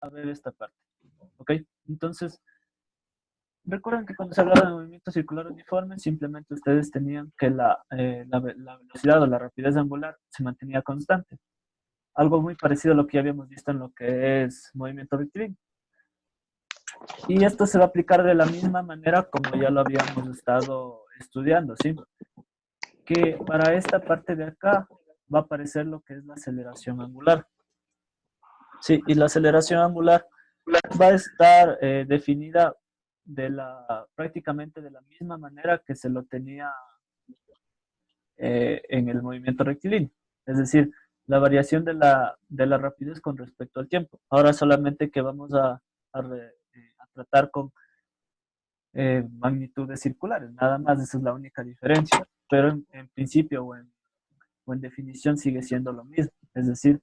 a ver esta parte. ¿Ok? Entonces, recuerden que cuando se hablaba de movimiento circular uniforme, simplemente ustedes tenían que la velocidad o la rapidez angular se mantenía constante. Algo muy parecido a lo que ya habíamos visto en lo que es movimiento rectilíneo. Y esto se va a aplicar de la misma manera como ya lo habíamos estado estudiando, ¿sí? Que para esta parte de acá va a aparecer lo que es la aceleración angular. Sí, y la aceleración angular va a estar definida prácticamente de la misma manera que se lo tenía en el movimiento rectilíneo. Es decir, la variación de la rapidez con respecto al tiempo. Ahora solamente que vamos a tratar con magnitudes circulares, nada más, esa es la única diferencia. Pero en principio o en definición sigue siendo lo mismo. Es decir,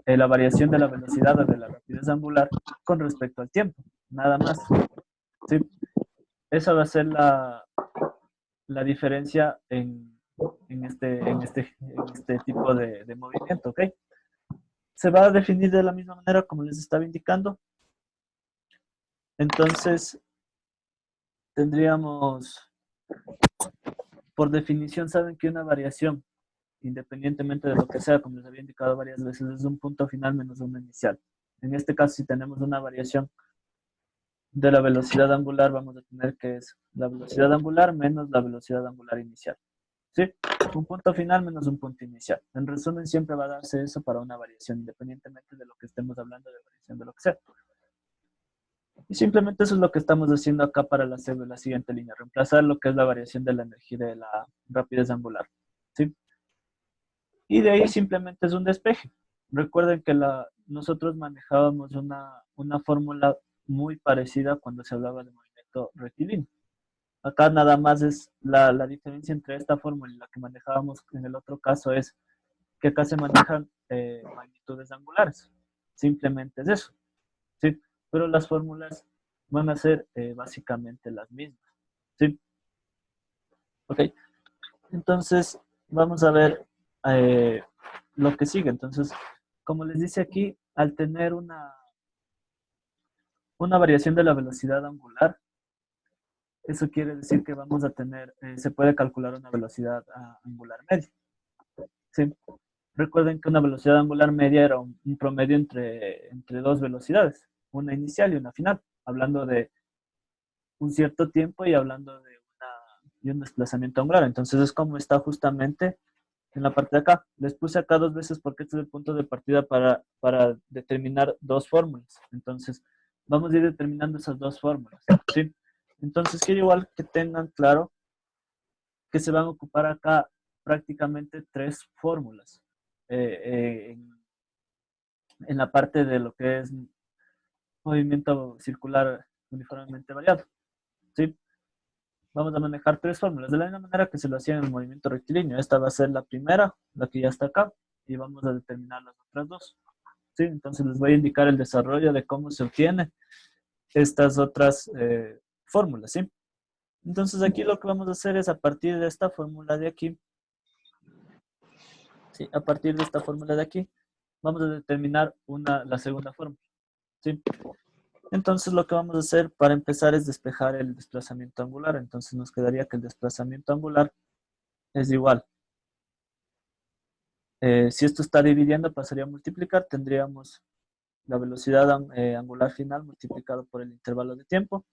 la variación de la velocidad o de la rapidez angular con respecto al tiempo, nada más. ¿Sí? Esa va a ser la diferencia en este tipo de movimiento, ¿ok? Se va a definir de la misma manera como les estaba indicando. Entonces, tendríamos, por definición, saben que una variación, independientemente de lo que sea, como les había indicado varias veces, es un punto final menos uno inicial. En este caso, si tenemos una variación de la velocidad angular, vamos a tener que es la velocidad angular menos la velocidad angular inicial. ¿Sí? Un punto final menos un punto inicial. En resumen, siempre va a darse eso para una variación, independientemente de lo que estemos hablando de variación de lo que sea. Y simplemente eso es lo que estamos haciendo acá para la siguiente línea, reemplazar lo que es la variación de la energía de la rapidez angular. ¿Sí? Y de ahí simplemente es un despeje. Recuerden que nosotros manejábamos una fórmula muy parecida cuando se hablaba de movimiento rectilíneo. Acá nada más es la diferencia entre esta fórmula y la que manejábamos en el otro caso es que acá se manejan magnitudes angulares. Simplemente es eso. ¿Sí? Pero las fórmulas van a ser básicamente las mismas. ¿Sí? Ok. Entonces, vamos a ver eh, lo que sigue. Entonces, como les dice aquí, al tener una variación de la velocidad angular, eso quiere decir que vamos a tener, se puede calcular una velocidad angular media. ¿Sí? Recuerden que una velocidad angular media era un promedio entre dos velocidades, una inicial y una final, hablando de un cierto tiempo y hablando de un desplazamiento angular. Entonces es como está justamente en la parte de acá. Les puse acá dos veces porque este es el punto de partida para determinar dos fórmulas. Entonces vamos a ir determinando esas dos fórmulas. ¿Sí? Entonces quiero igual que tengan claro que se van a ocupar acá prácticamente tres fórmulas en la parte de lo que es movimiento circular uniformemente variado. ¿Sí? Vamos a manejar tres fórmulas, de la misma manera que se lo hacía en el movimiento rectilíneo. Esta va a ser la primera, la que ya está acá, y vamos a determinar las otras dos. ¿Sí? Entonces les voy a indicar el desarrollo de cómo se obtiene estas otras fórmulas. ¿Sí? Entonces aquí lo que vamos a hacer es a partir de esta fórmula de aquí, ¿sí? A partir de esta fórmula de aquí, vamos a determinar la segunda fórmula. ¿Sí? Entonces lo que vamos a hacer para empezar es despejar el desplazamiento angular. Entonces nos quedaría que el desplazamiento angular es igual. Si esto está dividiendo, pasaría a multiplicar. Tendríamos la velocidad angular final multiplicado por el intervalo de tiempo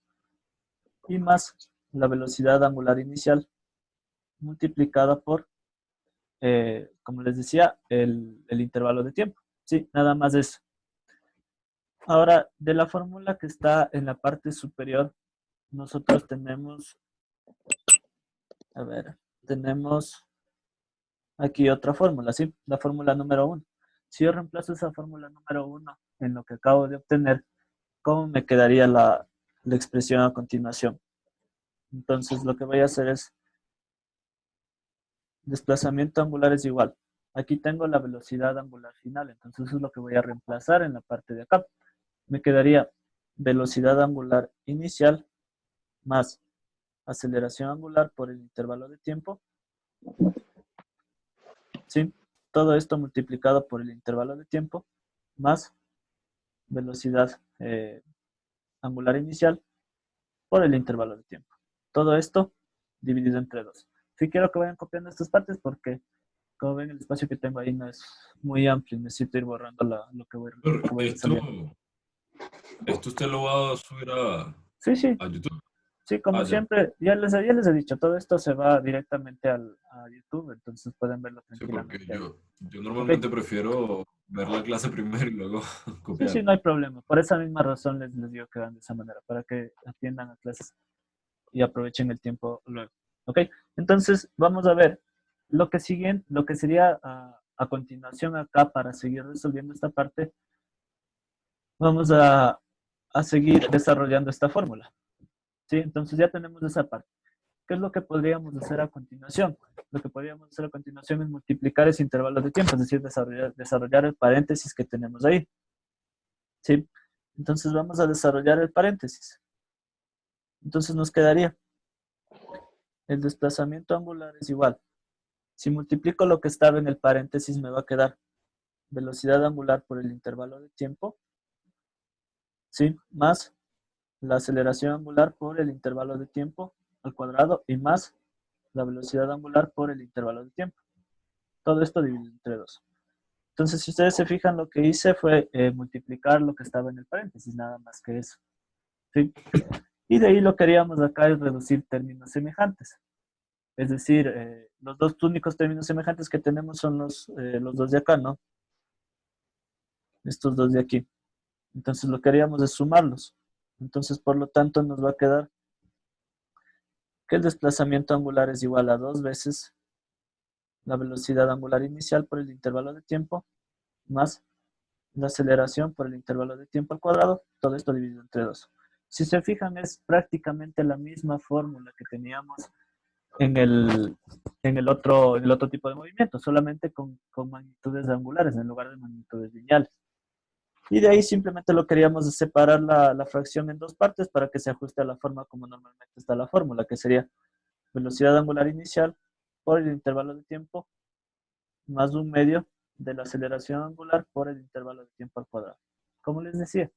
y más la velocidad angular inicial multiplicada por, como les decía, el intervalo de tiempo. Sí, nada más eso. Ahora, de la fórmula que está en la parte superior, nosotros tenemos, a ver, tenemos aquí otra fórmula, ¿sí? La fórmula número 1. Si yo reemplazo esa fórmula número 1 en lo que acabo de obtener, ¿cómo me quedaría la expresión a continuación? Entonces, lo que voy a hacer es, desplazamiento angular es igual. Aquí tengo la velocidad angular final, entonces eso es lo que voy a reemplazar en la parte de acá. Me quedaría velocidad angular inicial más aceleración angular por el intervalo de tiempo, ¿sí? Todo esto multiplicado por el intervalo de tiempo más velocidad angular inicial por el intervalo de tiempo. Todo esto dividido entre 2. Sí quiero que vayan copiando estas partes porque, como ven, el espacio que tengo ahí no es muy amplio. Necesito ir borrando lo que Pero voy resolviendo. esto usted lo va a subir Sí, sí, a YouTube. sí, como Ah, ya. siempre, ya les he dicho, todo esto se va directamente a YouTube, entonces pueden verlo Sí, porque tranquilamente ahí. yo ¿Ok? normalmente prefiero ver la clase primero y luego Sí, sí, copiar. no hay problema. Por esa misma razón les digo que van de esa manera, para que atiendan a clases y aprovechen el tiempo luego. ¿Ok? Entonces, vamos a ver lo que siguen, lo que sería a continuación acá para seguir resolviendo esta parte. Vamos a seguir desarrollando esta fórmula. ¿Sí? Entonces ya tenemos esa parte. ¿Qué es lo que podríamos hacer a continuación? Lo que podríamos hacer a continuación es multiplicar ese intervalo de tiempo, es decir, desarrollar el paréntesis que tenemos ahí. ¿Sí? Entonces vamos a desarrollar el paréntesis. Entonces nos quedaría el desplazamiento angular es igual. Si multiplico lo que estaba en el paréntesis, me va a quedar velocidad angular por el intervalo de tiempo, ¿sí? Más la aceleración angular por el intervalo de tiempo al cuadrado y más la velocidad angular por el intervalo de tiempo. Todo esto dividido entre 2. Entonces, si ustedes se fijan, lo que hice fue multiplicar lo que estaba en el paréntesis, nada más que eso. ¿Sí? Y de ahí lo que haríamos acá es reducir términos semejantes. Es decir, los dos únicos términos semejantes que tenemos son los dos de acá, ¿no? Estos dos de aquí. Entonces lo que haríamos es sumarlos. Entonces, por lo tanto, nos va a quedar que el desplazamiento angular es igual a 2 veces la velocidad angular inicial por el intervalo de tiempo más la aceleración por el intervalo de tiempo al cuadrado, todo esto dividido entre 2. Si se fijan, es prácticamente la misma fórmula que teníamos en en el otro tipo de movimiento, solamente con magnitudes angulares en lugar de magnitudes lineales. Y de ahí simplemente lo queríamos separar la fracción en dos partes para que se ajuste a la forma como normalmente está la fórmula, que sería velocidad angular inicial por el intervalo de tiempo más un medio de la aceleración angular por el intervalo de tiempo al cuadrado. Como les decía,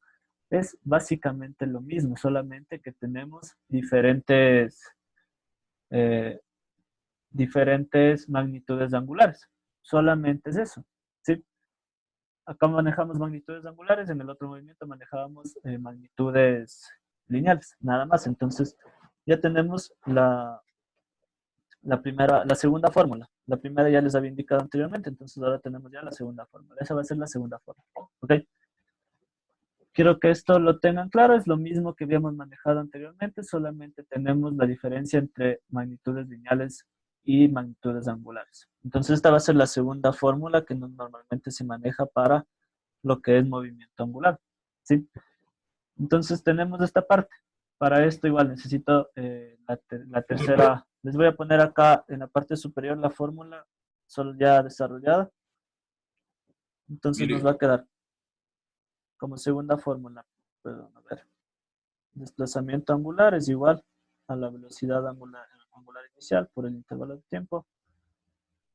es básicamente lo mismo, solamente que tenemos eh, diferentes magnitudes angulares. Solamente es eso. ¿Sí? Acá manejamos magnitudes angulares, en el otro movimiento manejábamos magnitudes lineales, nada más. Entonces, ya tenemos la segunda fórmula. La primera ya les había indicado anteriormente, entonces ahora tenemos ya la segunda fórmula. Esa va a ser la segunda fórmula. ¿Ok? Quiero que esto lo tengan claro, es lo mismo que habíamos manejado anteriormente, solamente tenemos la diferencia entre magnitudes lineales y magnitudes angulares. Entonces esta va a ser la segunda fórmula que normalmente se maneja para lo que es movimiento angular. ¿Sí? Entonces tenemos esta parte. Para esto igual necesito la tercera. Les voy a poner acá en la parte superior la fórmula solo ya desarrollada. Entonces nos va Mire, a quedar como segunda fórmula. Perdón, a ver. Desplazamiento angular es igual a la velocidad angular inicial por el intervalo de tiempo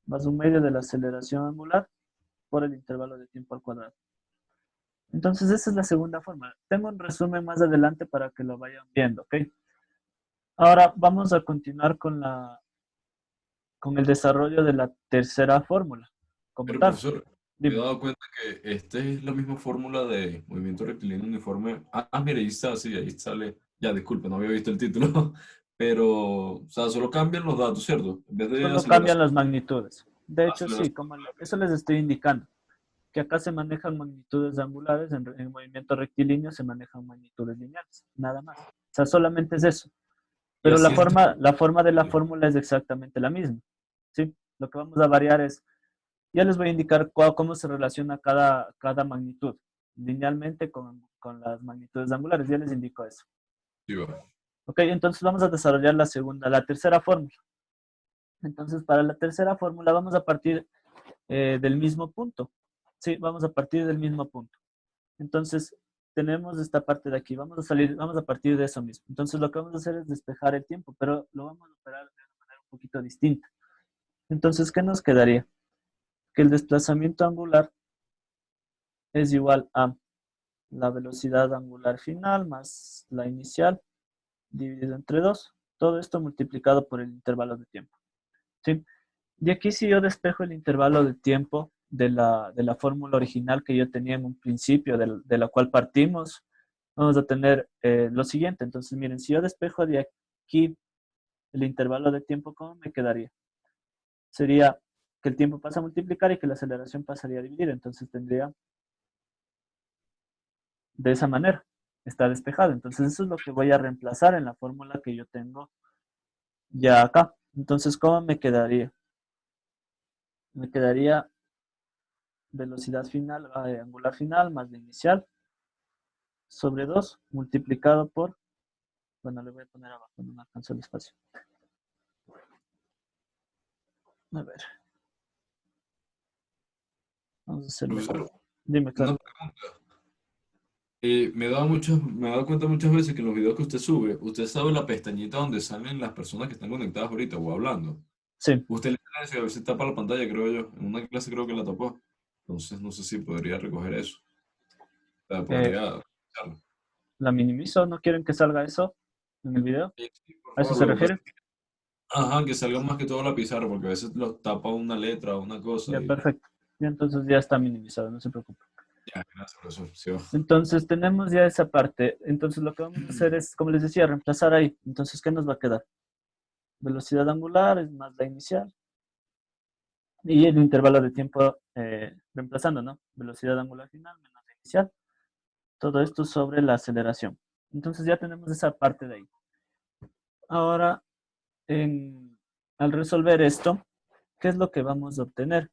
más un medio de la aceleración angular por el intervalo de tiempo al cuadrado. Entonces esa es la segunda fórmula. Tengo un resumen más adelante para que lo vayan viendo, ¿ok? Ahora vamos a continuar con el desarrollo de la tercera fórmula, como pero tal. profesor, me he Dime. dado cuenta que esta es la misma fórmula de movimiento rectilíneo uniforme. Mire, ahí está, sí, ahí sale. Ya, disculpe, no había visto el título. Pero, o sea, solo cambian los datos, ¿cierto? En vez de Solo cambian aceleración, las magnitudes. De hecho, sí, aceleración. como eso les estoy indicando, que acá se manejan magnitudes angulares, en movimiento rectilíneo se manejan magnitudes lineales, nada más. O sea, solamente es eso. Y Pero así es todo. la forma de la fórmula es exactamente la misma. ¿Sí? Lo que vamos a variar es, ya les voy a indicar cómo se relaciona cada magnitud linealmente con las magnitudes angulares. Ya les indico eso. Sí, va. Ok, entonces vamos a desarrollar la tercera fórmula. Entonces, para la tercera fórmula vamos a partir del mismo punto. Sí, vamos a partir del mismo punto. Entonces, tenemos esta parte de aquí. Vamos a partir de eso mismo. Entonces, lo que vamos a hacer es despejar el tiempo, pero lo vamos a operar de una manera un poquito distinta. Entonces, ¿qué nos quedaría? Que el desplazamiento angular es igual a la velocidad angular final más la inicial dividido entre 2. Todo esto multiplicado por el intervalo de tiempo. ¿Sí? Y aquí si yo despejo el intervalo de tiempo de la fórmula original que yo tenía en un principio, de la cual partimos, vamos a tener lo siguiente. Entonces, miren, si yo despejo de aquí el intervalo de tiempo, ¿cómo me quedaría? Sería que el tiempo pasa a multiplicar y que la aceleración pasaría a dividir. Entonces tendría de esa manera. Está despejado. Entonces eso es lo que voy a reemplazar en la fórmula que yo tengo ya acá. Entonces, ¿cómo me quedaría? Me quedaría velocidad final, angular final más la inicial sobre 2 multiplicado por, bueno, le voy a poner abajo, no me alcanzó el espacio. A ver. Vamos a hacerlo. Profesor, Dime, una claro. pregunta. Me he dado cuenta muchas veces que en los videos que usted sube, usted sabe la pestañita donde salen las personas que están conectadas ahorita o hablando. Sí. Usted le da eso y a veces tapa la pantalla, creo yo. En una clase creo que la tapó. Entonces no sé si podría recoger eso. O sea, Eh, podría usarlo. la minimizo, ¿no quieren que salga eso en el video? Sí, sí, por ¿A eso favor, se lo que pasa refiere? es que, ajá, que salga más que todo la pizarra, porque a veces lo tapa una letra o una cosa Ya, y perfecto. Y entonces ya está minimizado, no se preocupe. ya, gracias, profesor. Sí, va. Entonces tenemos ya esa parte. Entonces lo que vamos a hacer es, como les decía, reemplazar ahí. Entonces, ¿qué nos va a quedar? Velocidad angular es más la inicial. Y el intervalo de tiempo reemplazando, ¿no? Velocidad angular final menos la inicial. Todo esto sobre la aceleración. Entonces ya tenemos esa parte de ahí. Ahora, al resolver esto, ¿qué es lo que vamos a obtener?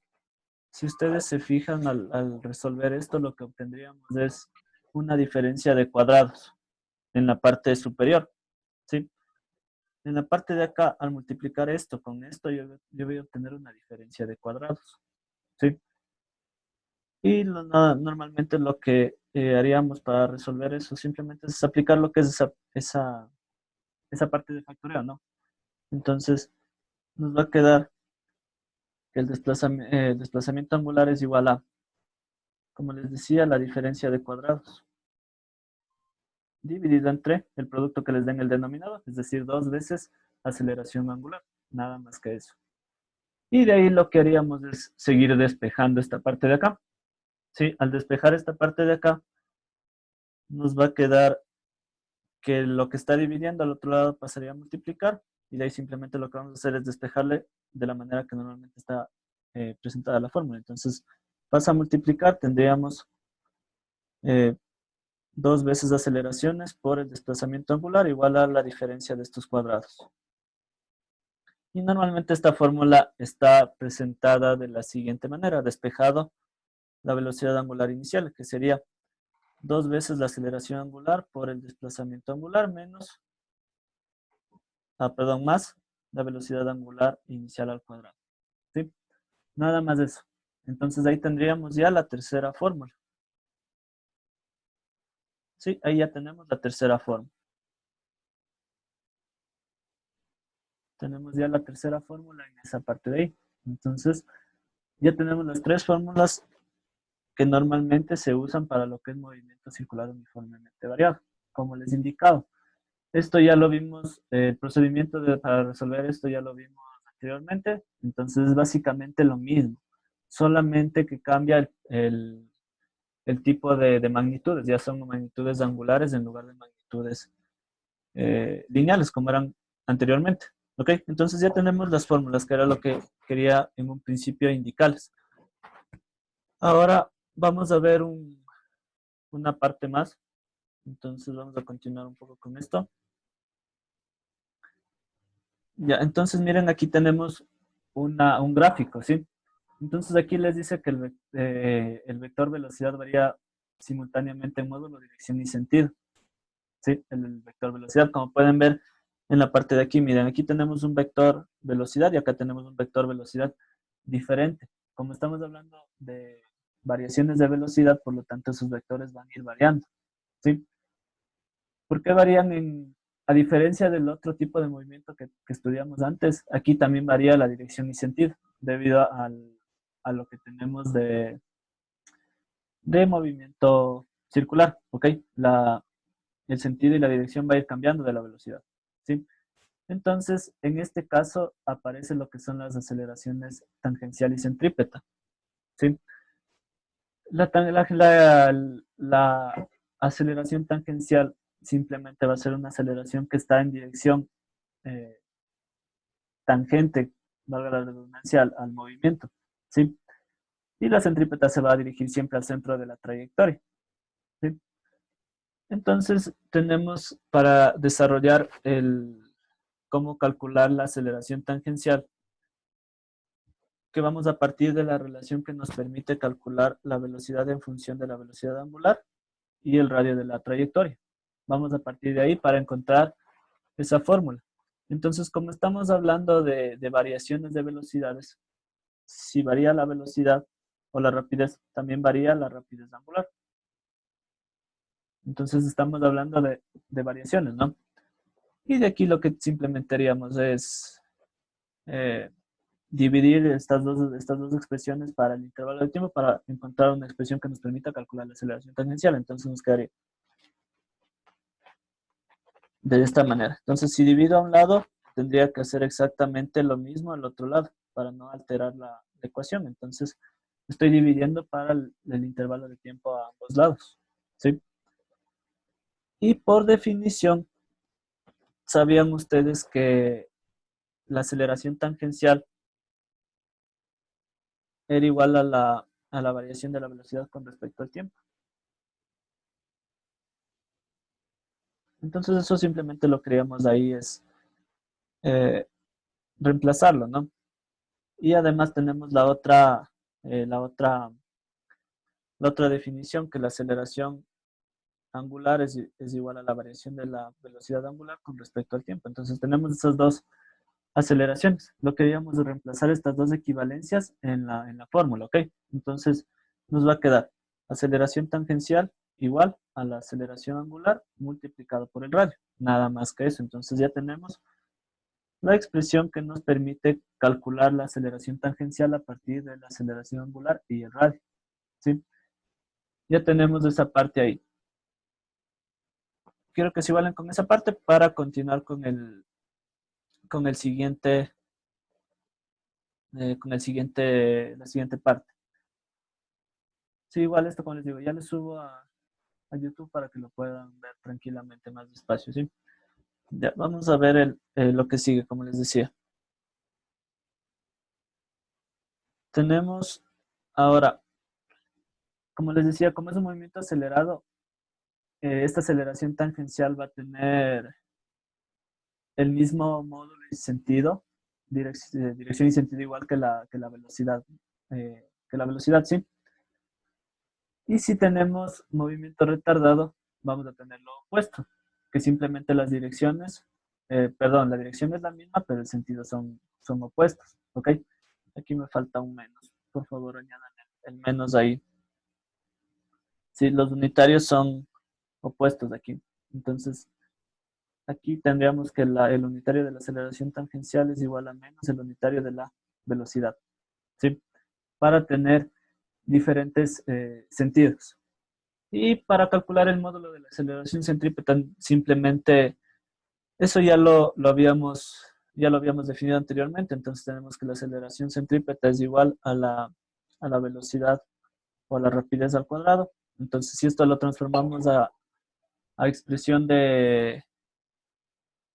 Si ustedes se fijan al resolver esto, lo que obtendríamos es una diferencia de cuadrados en la parte superior, ¿sí? En la parte de acá, al multiplicar esto con esto, yo voy a obtener una diferencia de cuadrados, ¿sí? Y normalmente lo que haríamos para resolver eso simplemente es aplicar lo que es esa parte de factoreo, ¿no? Entonces, nos va a quedar que el desplazamiento angular es igual a, como les decía, la diferencia de cuadrados dividido entre el producto que les den el denominador, es decir, 2 veces aceleración angular, nada más que eso. Y de ahí lo que haríamos es seguir despejando esta parte de acá. ¿Sí? Al despejar esta parte de acá, nos va a quedar que lo que está dividiendo al otro lado pasaría a multiplicar, y de ahí simplemente lo que vamos a hacer es despejarle de la manera que normalmente está presentada la fórmula. Entonces, pasa a multiplicar, tendríamos eh, 2 veces aceleraciones por el desplazamiento angular igual a la diferencia de estos cuadrados. Y normalmente esta fórmula está presentada de la siguiente manera: despejado la velocidad angular inicial, que sería 2 veces la aceleración angular por el desplazamiento angular menos, perdón, más la velocidad angular inicial al cuadrado. ¿Sí? Nada más eso. Entonces ahí tendríamos ya la tercera fórmula. Sí, ahí ya tenemos la tercera fórmula. Tenemos ya la tercera fórmula en esa parte de ahí. Entonces, ya tenemos las tres fórmulas que normalmente se usan para lo que es movimiento circular uniformemente variado, como les he indicado. Esto ya lo vimos, el procedimiento para resolver esto ya lo vimos anteriormente, entonces es básicamente lo mismo, solamente que cambia el tipo de magnitudes, ya son magnitudes angulares en lugar de magnitudes lineales como eran anteriormente. ¿Ok? Entonces ya tenemos las fórmulas, que era lo que quería en un principio indicarles. Ahora vamos a ver una parte más. Entonces vamos a continuar un poco con esto. Ya, entonces miren, aquí tenemos un gráfico, ¿sí? Entonces aquí les dice que el vector velocidad varía simultáneamente en módulo, dirección y sentido. ¿Sí? El vector velocidad, como pueden ver en la parte de aquí, miren, aquí tenemos un vector velocidad y acá tenemos un vector velocidad diferente. Como estamos hablando de variaciones de velocidad, por lo tanto esos vectores van a ir variando. ¿Sí? ¿Por qué varían a diferencia del otro tipo de movimiento que estudiamos antes? Aquí también varía la dirección y sentido, debido a lo que tenemos de movimiento circular, ¿ok? El sentido y la dirección va a ir cambiando de la velocidad, ¿sí? Entonces, en este caso aparece lo que son las aceleraciones tangencial y centrípeta, ¿sí? La aceleración tangencial simplemente va a ser una aceleración que está en dirección eh, tangente, valga la redundancia, al movimiento, ¿sí? Y la centrípeta se va a dirigir siempre al centro de la trayectoria, ¿sí? Entonces, tenemos para desarrollar cómo calcular la aceleración tangencial, que vamos a partir de la relación que nos permite calcular la velocidad en función de la velocidad angular y el radio de la trayectoria. Vamos a partir de ahí para encontrar esa fórmula. Entonces, como estamos hablando de variaciones de velocidades, si varía la velocidad o la rapidez, también varía la rapidez angular. Entonces, estamos hablando de variaciones, ¿no? Y de aquí lo que simplemente haríamos es eh, dividir estas dos expresiones para el intervalo de tiempo para encontrar una expresión que nos permita calcular la aceleración tangencial. Entonces nos quedaría de esta manera. Entonces si divido a un lado, tendría que hacer exactamente lo mismo al otro lado para no alterar la ecuación. Entonces estoy dividiendo para el intervalo de tiempo a ambos lados, ¿sí? Y por definición, sabían ustedes que la aceleración tangencial era igual a la variación de la velocidad con respecto al tiempo. Entonces eso simplemente lo creamos ahí, es eh, reemplazarlo, ¿no? Y además tenemos eh, la otra, la otra definición, que la aceleración angular es igual a la variación de la velocidad angular con respecto al tiempo. Entonces tenemos esas dos aceleraciones. Lo que queríamos es reemplazar estas dos equivalencias en la fórmula, ¿ok? Entonces nos va a quedar aceleración tangencial igual a la aceleración angular multiplicado por el radio. Nada más que eso. Entonces ya tenemos la expresión que nos permite calcular la aceleración tangencial a partir de la aceleración angular y el radio, ¿sí? Ya tenemos esa parte ahí. Quiero que se igualen con esa parte para continuar con el siguiente, la siguiente parte. Sí, igual esto, como les digo, ya les subo a YouTube para que lo puedan ver tranquilamente más despacio, ¿sí? Ya, vamos a ver lo que sigue, como les decía. Tenemos ahora, como les decía, como es un movimiento acelerado, esta aceleración tangencial va a tener el mismo módulo y sentido, dirección y sentido igual que la velocidad, ¿sí? Y si tenemos movimiento retardado, vamos a tener lo opuesto, que simplemente las direcciones, perdón, la dirección es la misma, pero el sentido son opuestos, ¿ok? Aquí me falta un menos. Por favor, añadan el menos ahí. Sí, los unitarios son opuestos aquí. Entonces, aquí tendríamos que el unitario de la aceleración tangencial es igual a menos el unitario de la velocidad, ¿sí? Para tener diferentes sentidos. Y para calcular el módulo de la aceleración centrípeta, simplemente eso ya lo habíamos definido anteriormente. Entonces tenemos que la aceleración centrípeta es igual a la velocidad o a la rapidez al cuadrado. Entonces, si esto lo transformamos a expresión de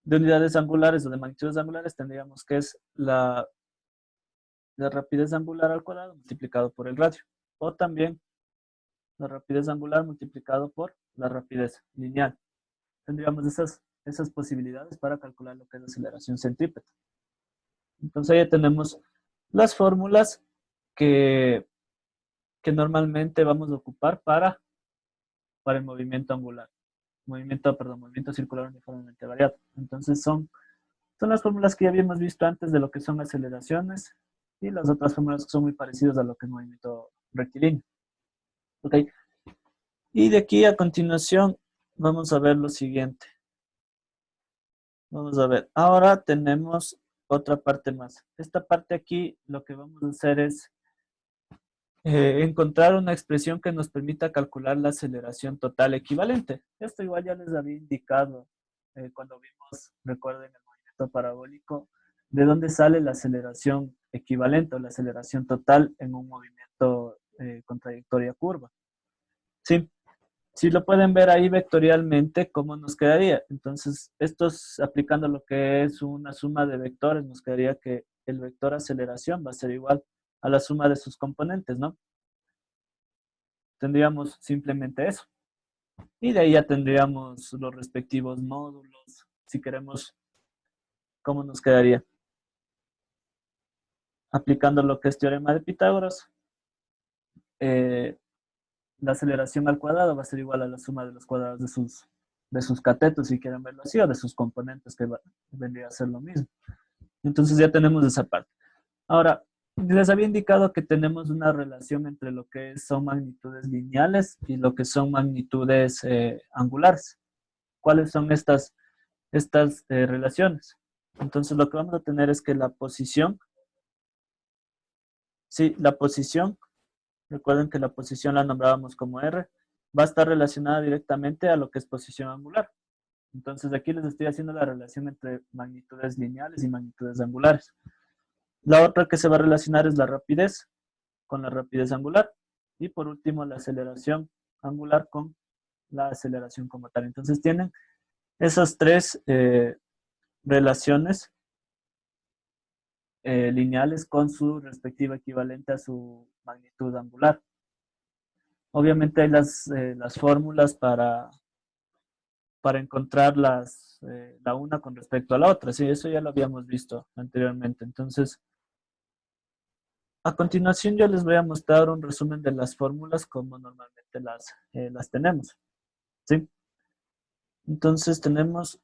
unidades angulares o de magnitudes angulares, tendríamos que es la rapidez angular al cuadrado multiplicado por el radio. O también la rapidez angular multiplicado por la rapidez lineal. Tendríamos esas posibilidades para calcular lo que es la aceleración centrípeta. Entonces ya tenemos las fórmulas que, que normalmente vamos a ocupar para el movimiento angular. Movimiento circular uniformemente variado. Entonces son las fórmulas que ya habíamos visto antes de lo que son aceleraciones y las otras fórmulas que son muy parecidas a lo que es movimiento rectilíneo. ¿Ok? Y de aquí a continuación vamos a ver lo siguiente. Vamos a ver. Ahora tenemos otra parte más. Esta parte aquí lo que vamos a hacer es encontrar una expresión que nos permita calcular la aceleración total equivalente. Esto igual ya les había indicado cuando vimos, recuerden, el movimiento parabólico, de dónde sale la aceleración equivalente o la aceleración total en un movimiento con trayectoria curva. Sí, si lo pueden ver ahí vectorialmente, ¿cómo nos quedaría? Entonces, esto es aplicando lo que es una suma de vectores, nos quedaría que el vector aceleración va a ser igual a la suma de sus componentes, ¿no? Tendríamos simplemente eso. Y de ahí ya tendríamos los respectivos módulos. Si queremos, ¿cómo nos quedaría? Aplicando lo que es teorema de Pitágoras, la aceleración al cuadrado va a ser igual a la suma de los cuadrados de sus catetos, si quieren verlo así, o de sus componentes, que vendría a ser lo mismo. Entonces ya tenemos esa parte. Ahora, les había indicado que tenemos una relación entre lo que son magnitudes lineales y lo que son magnitudes angulares. ¿Cuáles son estas relaciones? Entonces lo que vamos a tener es que la posición, sí, la posición, recuerden que la posición la nombrábamos como R, va a estar relacionada directamente a lo que es posición angular. Entonces aquí les estoy haciendo la relación entre magnitudes lineales y magnitudes angulares. La otra que se va a relacionar es la rapidez con la rapidez angular. Y por último, la aceleración angular con la aceleración como tal. Entonces tienen esas tres relaciones lineales con su respectiva equivalente a su magnitud angular. Obviamente hay las fórmulas para encontrar la una con respecto a la otra. Sí, eso ya lo habíamos visto anteriormente. Entonces, a continuación yo les voy a mostrar un resumen de las fórmulas como normalmente las tenemos. ¿Sí? Entonces tenemos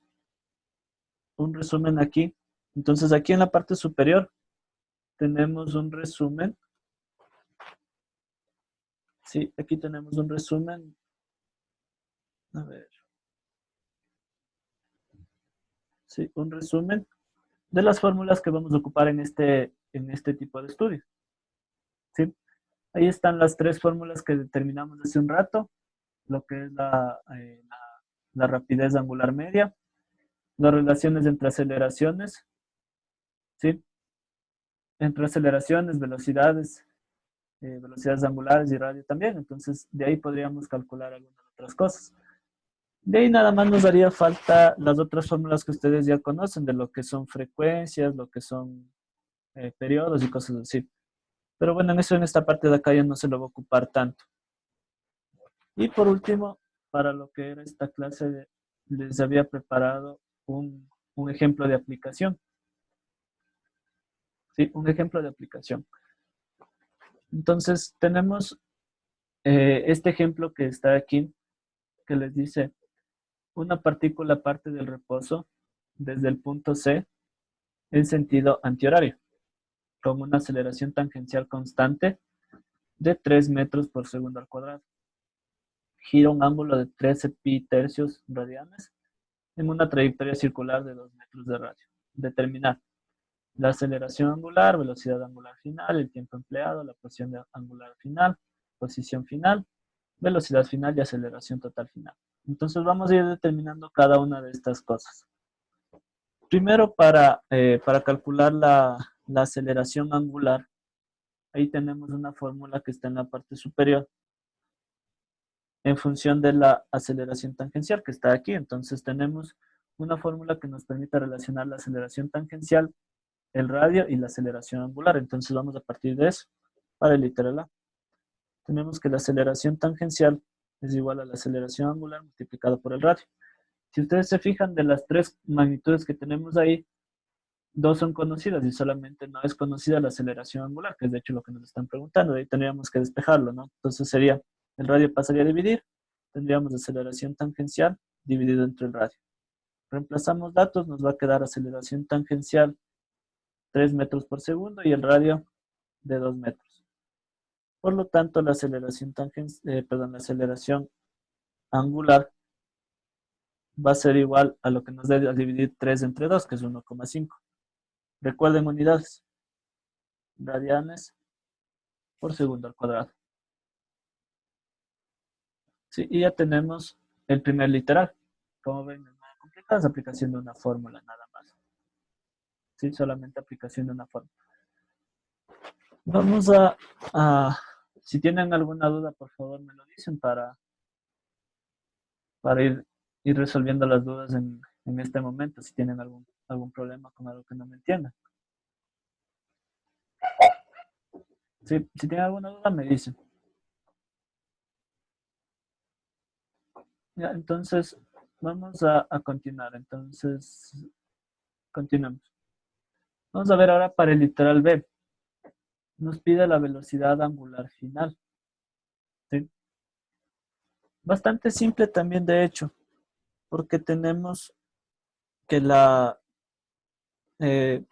un resumen aquí. Entonces aquí en la parte superior tenemos un resumen. Sí, aquí tenemos un resumen. A ver. Sí, un resumen de las fórmulas que vamos a ocupar en este tipo de estudio. ¿Sí? Ahí están las tres fórmulas que determinamos hace un rato, lo que es la rapidez angular media, las relaciones entre aceleraciones, ¿sí? Entre aceleraciones, velocidades, velocidades angulares y radio también. Entonces, de ahí podríamos calcular algunas otras cosas. De ahí nada más nos haría falta las otras fórmulas que ustedes ya conocen, de lo que son frecuencias, lo que son periodos y cosas así. Pero bueno, en esta parte de acá ya no se lo va a ocupar tanto. Y por último, para lo que era esta clase, les había preparado un ejemplo de aplicación. Sí, un ejemplo de aplicación. Entonces, tenemos este ejemplo que está aquí, que les dice, una partícula parte del reposo desde el punto C en sentido antihorario, con una aceleración tangencial constante de 3 metros por segundo al cuadrado. Gira un ángulo de 13 pi tercios radianes en una trayectoria circular de 2 metros de radio. Determinar la aceleración angular, velocidad angular final, el tiempo empleado, la posición angular final, posición final, velocidad final y aceleración total final. Entonces vamos a ir determinando cada una de estas cosas. Primero, para calcular la aceleración angular, ahí tenemos una fórmula que está en la parte superior en función de la aceleración tangencial que está aquí. Entonces tenemos una fórmula que nos permite relacionar la aceleración tangencial, el radio y la aceleración angular. Entonces vamos a partir de eso para el literal A. Tenemos que la aceleración tangencial es igual a la aceleración angular multiplicado por el radio. Si ustedes se fijan, de las tres magnitudes que tenemos ahí, dos son conocidas y solamente no es conocida la aceleración angular, que es de hecho lo que nos están preguntando. De ahí tendríamos que despejarlo, ¿no? Entonces sería, el radio pasaría a dividir, tendríamos aceleración tangencial dividido entre el radio. Reemplazamos datos, nos va a quedar aceleración tangencial 3 metros por segundo y el radio de 2 metros. Por lo tanto, la aceleración la aceleración angular va a ser igual a lo que nos debe dividir 3 entre 2, que es 1,5. Recuerden unidades, radianes por segundo al cuadrado. Sí, y ya tenemos el primer literal. Como ven, no es nada complicado, es aplicación de una fórmula nada más. Sí, solamente aplicación de una fórmula. Vamos si tienen alguna duda, por favor me lo dicen para ir resolviendo las dudas en este momento, si tienen algún problema con algo que no me entiendan. Si tienen alguna duda, me dicen. Ya, entonces, vamos a continuar. Entonces, continuemos. Vamos a ver ahora para el literal B. Nos pide la velocidad angular final. ¿Sí? Bastante simple también, de hecho, porque tenemos que eh,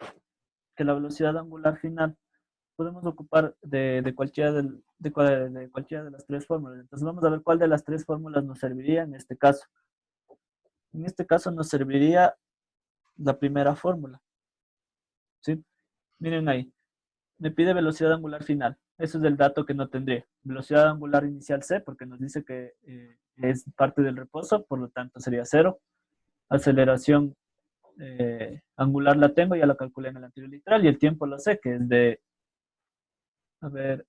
que la velocidad angular final podemos ocupar de cualquiera de las tres fórmulas. Entonces vamos a ver cuál de las tres fórmulas nos serviría en este caso. En este caso nos serviría la primera fórmula. ¿Sí? Miren ahí. Me pide velocidad angular final. Eso es el dato que no tendría. Velocidad angular inicial C, porque nos dice que es parte del reposo, por lo tanto sería 0. Aceleración angular la tengo, ya la calculé en el anterior literal, y el tiempo lo sé, que es de, a ver,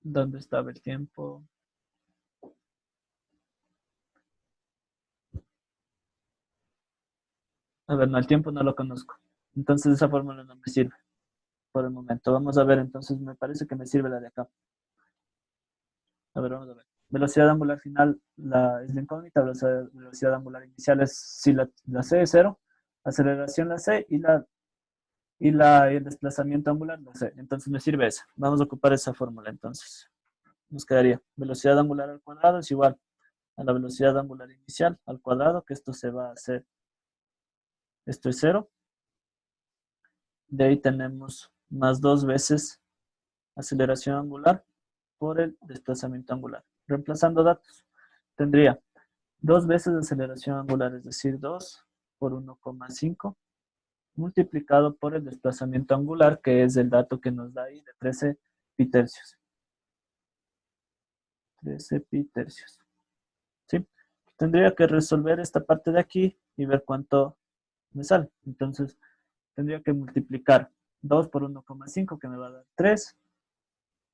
¿dónde estaba el tiempo? A ver, no, el tiempo no lo conozco. Entonces esa fórmula no me sirve por el momento. Vamos a ver, entonces me parece que me sirve la de acá. A ver, vamos a ver. Velocidad angular final es la incógnita, velocidad angular inicial es si la C es 0, aceleración la C y el desplazamiento angular la C. Entonces me sirve esa. Vamos a ocupar esa fórmula entonces. Nos quedaría velocidad angular al cuadrado es igual a la velocidad angular inicial al cuadrado, que esto se va a hacer, esto es 0. De ahí tenemos más 2 veces aceleración angular por el desplazamiento angular. Reemplazando datos, tendría 2 veces aceleración angular, es decir, 2 por 1,5 multiplicado por el desplazamiento angular, que es el dato que nos da ahí de 13 pi tercios. 13 pi tercios. ¿Sí? Tendría que resolver esta parte de aquí y ver cuánto me sale. Entonces, tendría que multiplicar 2 por 1,5, que me va a dar 3.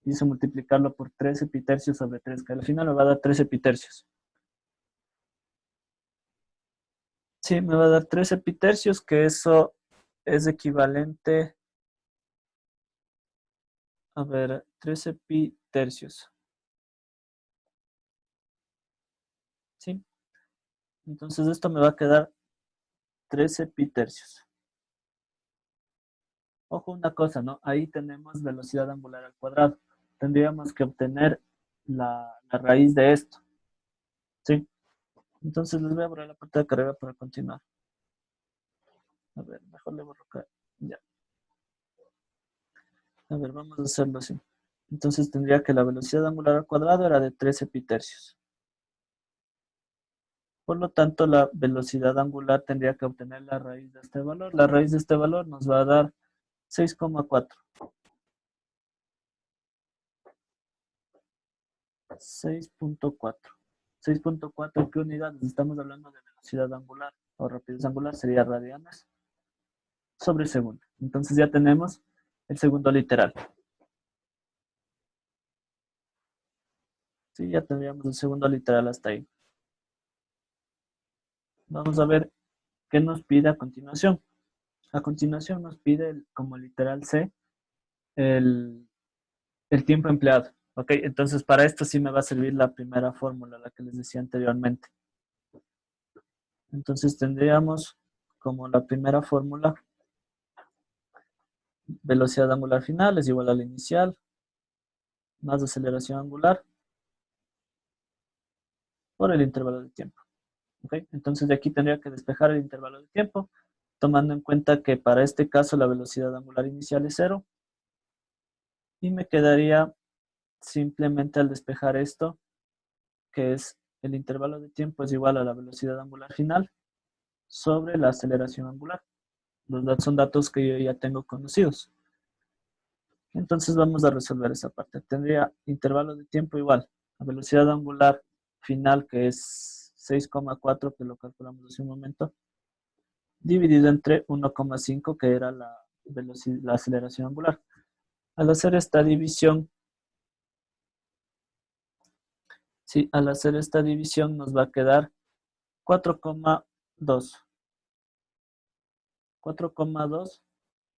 Y eso multiplicarlo por 13 pi tercios sobre 3, que al final me va a dar 13 pi tercios. Sí, me va a dar 13 pi tercios, que eso es equivalente, a ver, 13 pi tercios. ¿Sí? Entonces esto me va a quedar 13 pi tercios. Ojo una cosa, ¿no? Ahí tenemos velocidad angular al cuadrado. Tendríamos que obtener la raíz de esto. ¿Sí? Entonces les voy a borrar la parte de carrera para continuar. A ver, mejor le borro acá. Ya. A ver, vamos a hacerlo así. Entonces tendría que la velocidad angular al cuadrado era de 13 pi tercios. Por lo tanto, la velocidad angular tendría que obtener la raíz de este valor. La raíz de este valor nos va a dar 6,4. 6,4. 6,4, ¿qué unidades? Estamos hablando de velocidad angular o rapidez angular, sería radianes sobre segundo. Entonces ya tenemos el segundo literal. Sí, ya tendríamos el segundo literal hasta ahí. Vamos a ver qué nos pide a continuación. A continuación nos pide como literal C el tiempo empleado. Ok, entonces para esto sí me va a servir la primera fórmula, la que les decía anteriormente. Entonces tendríamos como la primera fórmula, velocidad angular final es igual a la inicial, más aceleración angular por el intervalo de tiempo. ¿Ok? Entonces de aquí tendría que despejar el intervalo de tiempo, tomando en cuenta que para este caso la velocidad angular inicial es 0. Y me quedaría simplemente al despejar esto, que es el intervalo de tiempo es igual a la velocidad angular final sobre la aceleración angular. Los datos son datos que yo ya tengo conocidos. Entonces vamos a resolver esa parte. Tendría intervalo de tiempo igual. La velocidad angular final, que es 6,4, que lo calculamos hace un momento, dividido entre 1,5, que era la aceleración angular. Al hacer esta división, sí, al hacer esta división nos va a quedar 4,2. 4,2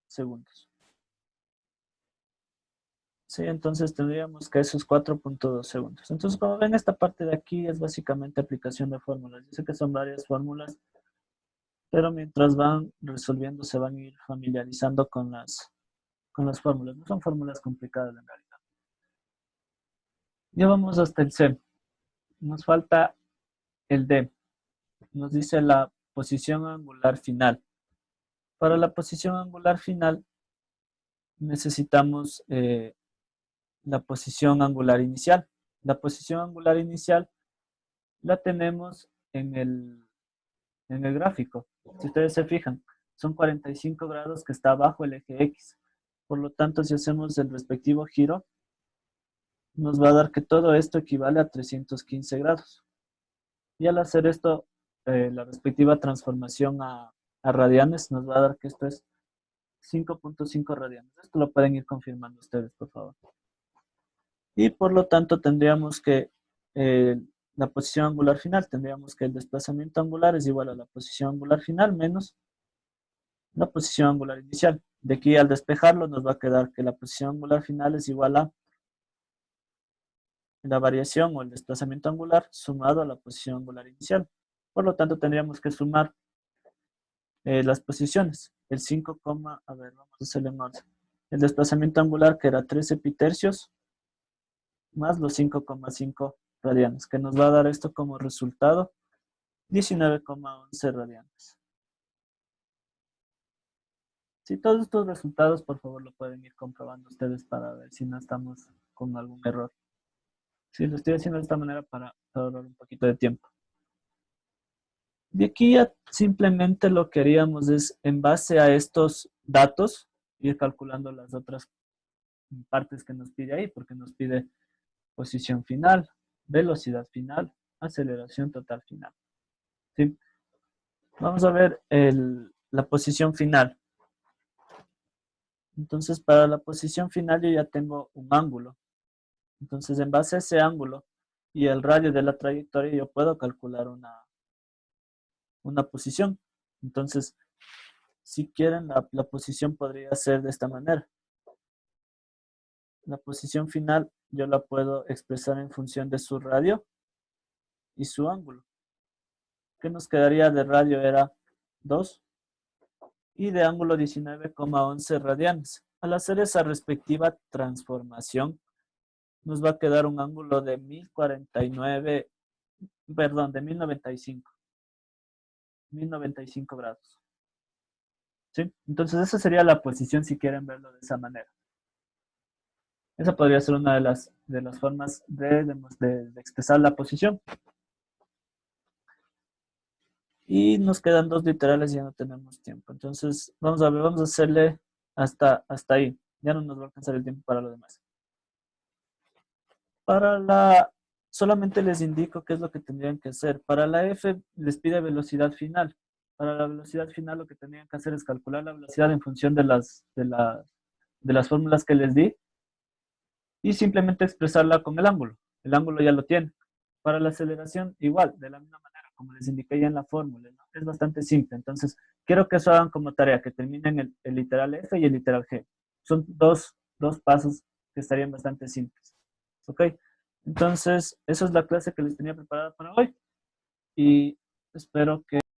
segundos. Sí, entonces tendríamos que esos 4,2 segundos. Entonces, como ven, esta parte de aquí es básicamente aplicación de fórmulas. Yo sé que son varias fórmulas, pero mientras van resolviendo se van a ir familiarizando con las fórmulas. No son fórmulas complicadas en realidad. Ya vamos hasta el C. Nos falta el D. Nos dice la posición angular final. Para la posición angular final necesitamos la posición angular inicial. La posición angular inicial la tenemos en el gráfico. Si ustedes se fijan, son 45 grados que está bajo el eje X. Por lo tanto, si hacemos el respectivo giro, nos va a dar que todo esto equivale a 315 grados. Y al hacer esto, la respectiva transformación a radianes, nos va a dar que esto es 5,5 radianes. Esto lo pueden ir confirmando ustedes, por favor. Y por lo tanto, tendríamos que la posición angular final, tendríamos que el desplazamiento angular es igual a la posición angular final menos la posición angular inicial. De aquí al despejarlo nos va a quedar que la posición angular final es igual a la variación o el desplazamiento angular sumado a la posición angular inicial. Por lo tanto, tendríamos que sumar las posiciones. El 5, a ver, vamos a hacerlo en orden. El desplazamiento angular, que era 13 pitercios, más los 5,5 radianes, que nos va a dar esto como resultado 19,11 radianes. Si todos estos resultados, por favor, lo pueden ir comprobando ustedes para ver si no estamos con algún error. Sí, lo estoy haciendo de esta manera para ahorrar un poquito de tiempo. De aquí ya simplemente lo que haríamos es, en base a estos datos, ir calculando las otras partes que nos pide ahí, porque nos pide posición final, velocidad final, aceleración total final. ¿Sí? Vamos a ver la posición final. Entonces, para la posición final yo ya tengo un ángulo. Entonces, en base a ese ángulo y el radio de la trayectoria, yo puedo calcular una posición. Entonces, si quieren, la posición podría ser de esta manera. La posición final yo la puedo expresar en función de su radio y su ángulo. ¿Qué nos quedaría de radio? Era 2 y de ángulo 19,11 radianes. Al hacer esa respectiva transformación, nos va a quedar un ángulo de 1049, perdón, de 1095 grados. ¿Sí? Entonces esa sería la posición si quieren verlo de esa manera. Esa podría ser una de las formas de expresar la posición. Y nos quedan dos literales y ya no tenemos tiempo. Entonces, vamos a ver, vamos a hacerle hasta ahí. Ya no nos va a alcanzar el tiempo para lo demás. Solamente les indico qué es lo que tendrían que hacer. Para la F les pide velocidad final. Para la velocidad final lo que tendrían que hacer es calcular la velocidad en función de las fórmulas que les di y simplemente expresarla con el ángulo. El ángulo ya lo tiene. Para la aceleración, igual, de la misma manera, como les indiqué ya en la fórmula, ¿no? Es bastante simple. Entonces, quiero que eso hagan como tarea, que terminen el literal F y el literal G. Son dos pasos que estarían bastante simples. ¿Ok? Entonces, esa es la clase que les tenía preparada para hoy. Y espero que